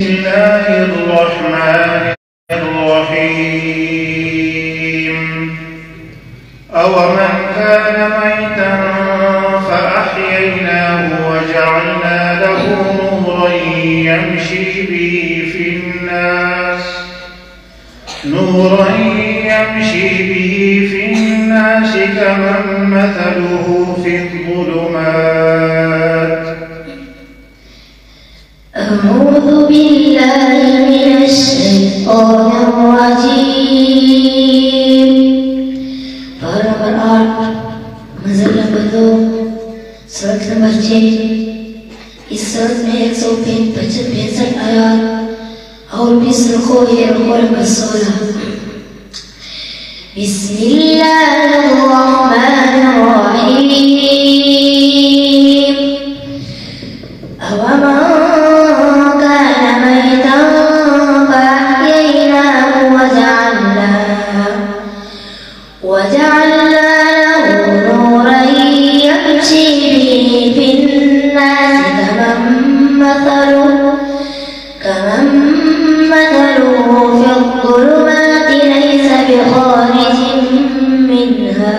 الله الرحمن الرحيم أومن كان ميتا فأحييناه وجعلنا له نورا يمشي به في الناس كمن مثله في الظلمات. أعوذ بالله من الشيطان الرجيم. Para berdoa menjelang betul surat nomor 6 इस सूरत में 165 आयत और 20 रुकू है रुकू नंबर 16। बिस्मिल्लाहिर्रहमानिर्रहीम। अवमन कान मैतन फअहयैनाहु वजअलना lahu नूरन यमशी बिही फिन्नास كمن مثله في الظلمات ليس بخارج منها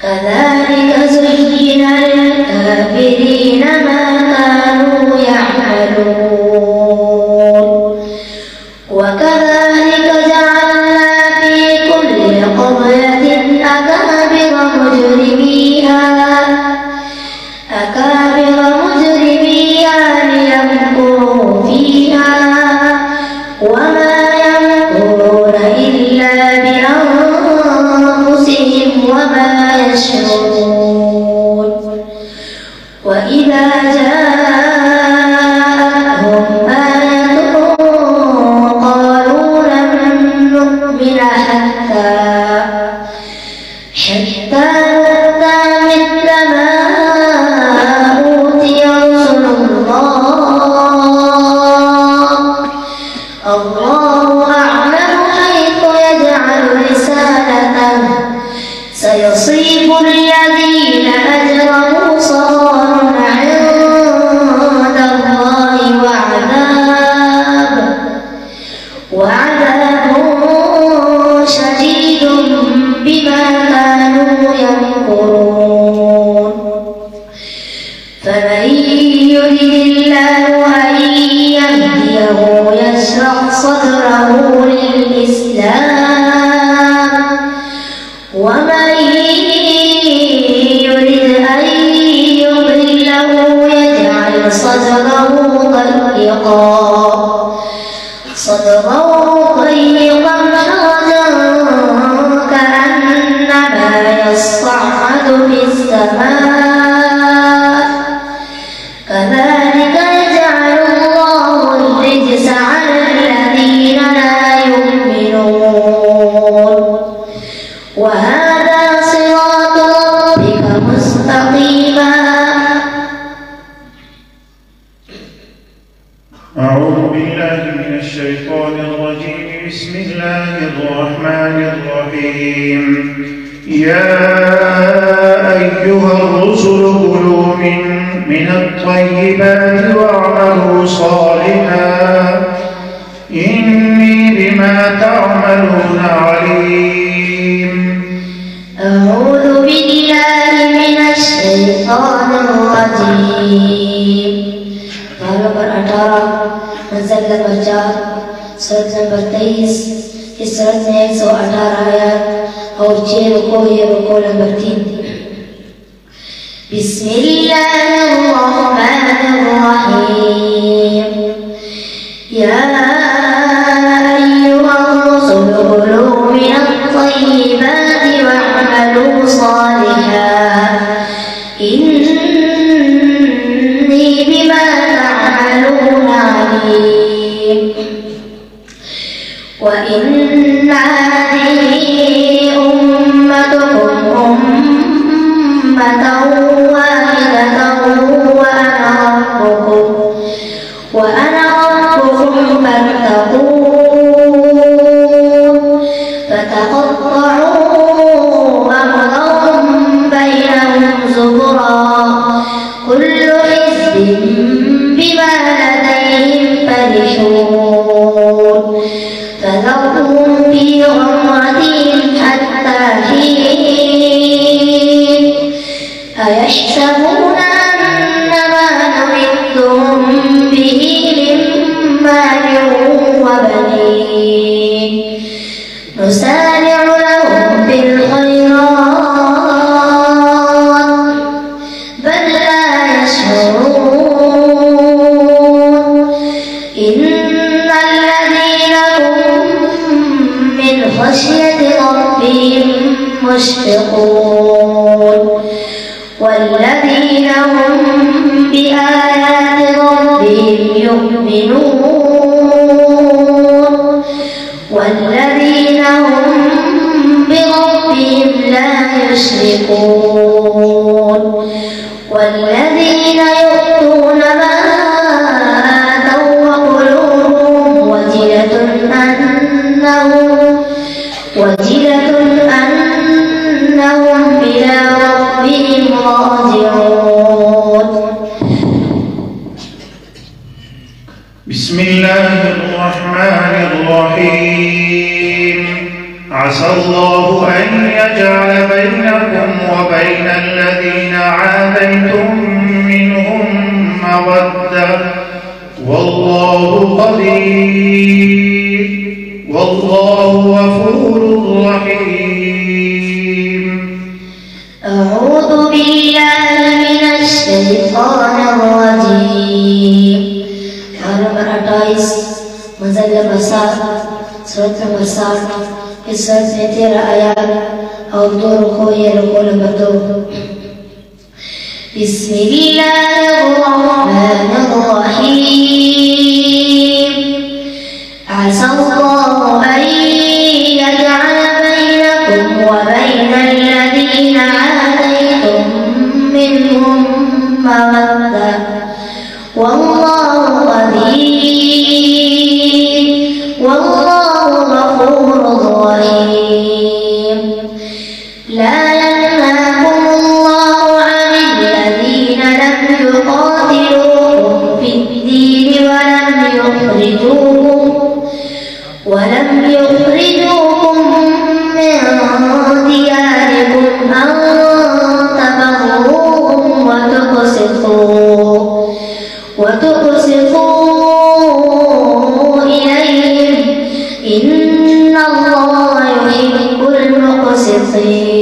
كذلك زين للكافرين ما كانوا يعملون وكذلك جعلنا في كل قرية أكابر مجرميها ليمكروا فيها وما يمكرون إلا بأنفسهم وما يشعرون. وإذا جاءتهم آية قالوا لن نؤمن حتى نؤتى مثل ما أوتي رسل الله أعلم حيث يجعل رسالته سيصيب الذين أجرموا صغار عند الله وعذاب شديد بما كانوا يمكرون. فمن يرد الله أن يهديه يشرح صدره للإسلام ومن يرد أن يضله يجعل صدره ضيقا حرجا كأنما يصعد في السماء كذلك يجعل الله الرجس على الذين لا يؤمنون. وهذا صراط ربك مستقيما. أعوذ بالله من الشيطان الرجيم. بسم الله الرحمن الرحيم. يا أيها الرسل كلوا من الطيبات واعملوا صالحا إني بما تعملون عليم. أعوذ بالله من الشيطان الرجيم. Para berantara menjaga baca surat nomor 23 इस सूरत में 118 आयत और 6 रुकू है रुकू नंबर 3। बिस्मिल्लाहिर्रहमानिर्रहीम। या अय्युहर-रसूल कुलू मिनत-तय्यिबाति वअमलू सालिहान इन्नी बिमा تعملون عليم. وإن هذه أمتكم أمة واحدة وأنا ربكم فاتقون. فتقطعوا أمرهم بينهم زبرا كل حزب بما لديهم مشفقون والذين هم بآيات ربهم يؤمنون والذين هم بربهم لا يشركون والذين يؤتون ما آتوا وقلوبهم وجلة أنهم إلى ربهم راجعون. بسم الله الرحمن الرحيم. عسى الله أن يجعل بينكم وبين الذين عاديتم منهم مودة والله قدير والله غفور رحيم. أعوذ بالله من الشيطان الرجيم. नंबर 28 मंज़िल नंबर 7 सूरत नंबर 7 इस सूरत में 13 आयत और 2 रुकू ये रुकू नंबर 2। बिस्मिल्लाहिर्रहमानिर्रहीम। عسى الله أن يجعل بينكم وبين الذين عاديتم منهم مودة والله قدير والله غفور رحيم. لا ينهاكم الله عن الذين لم يقاتلوكم في الدين ولم يخرجوكم من دياركم أن تبروهم وتقسطوا إليهم إن الله يحب المقسطين.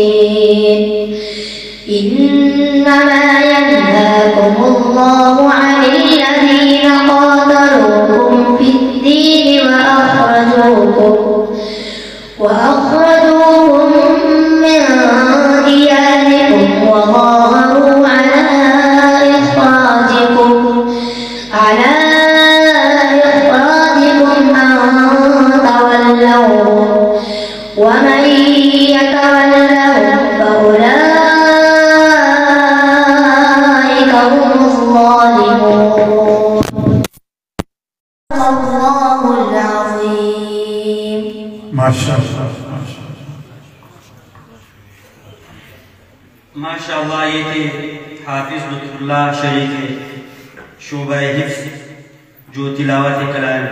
إنما ينهاكم الله عن الذين قاتلوكم في الدين وأخرجوكم من دياركم وظاهروا على إخراجكم أن تولوهم ومن يتولهم فأولئك هم الظالمون. الله العظيم. माशाअल्लाह ये थे हाफिज लुत्फुल्लाह शरीक शोबा हिफ्ज़ जो तिलावत कलाम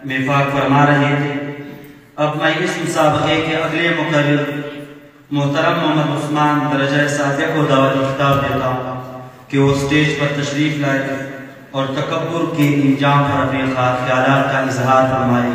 मेफाक फरमा रहे थे। अब मैं इस मुसाबक़े के अगले मुक़र्रिर मोहतरम मोहम्मद उस्मान दरजा सादिक़ को दावत खिताब देता हूँ कि वो स्टेज पर तशरीफ़ लाए और तकब्बुर के इंजाम पर अपने ख़्यालात का इजहार फरमाए।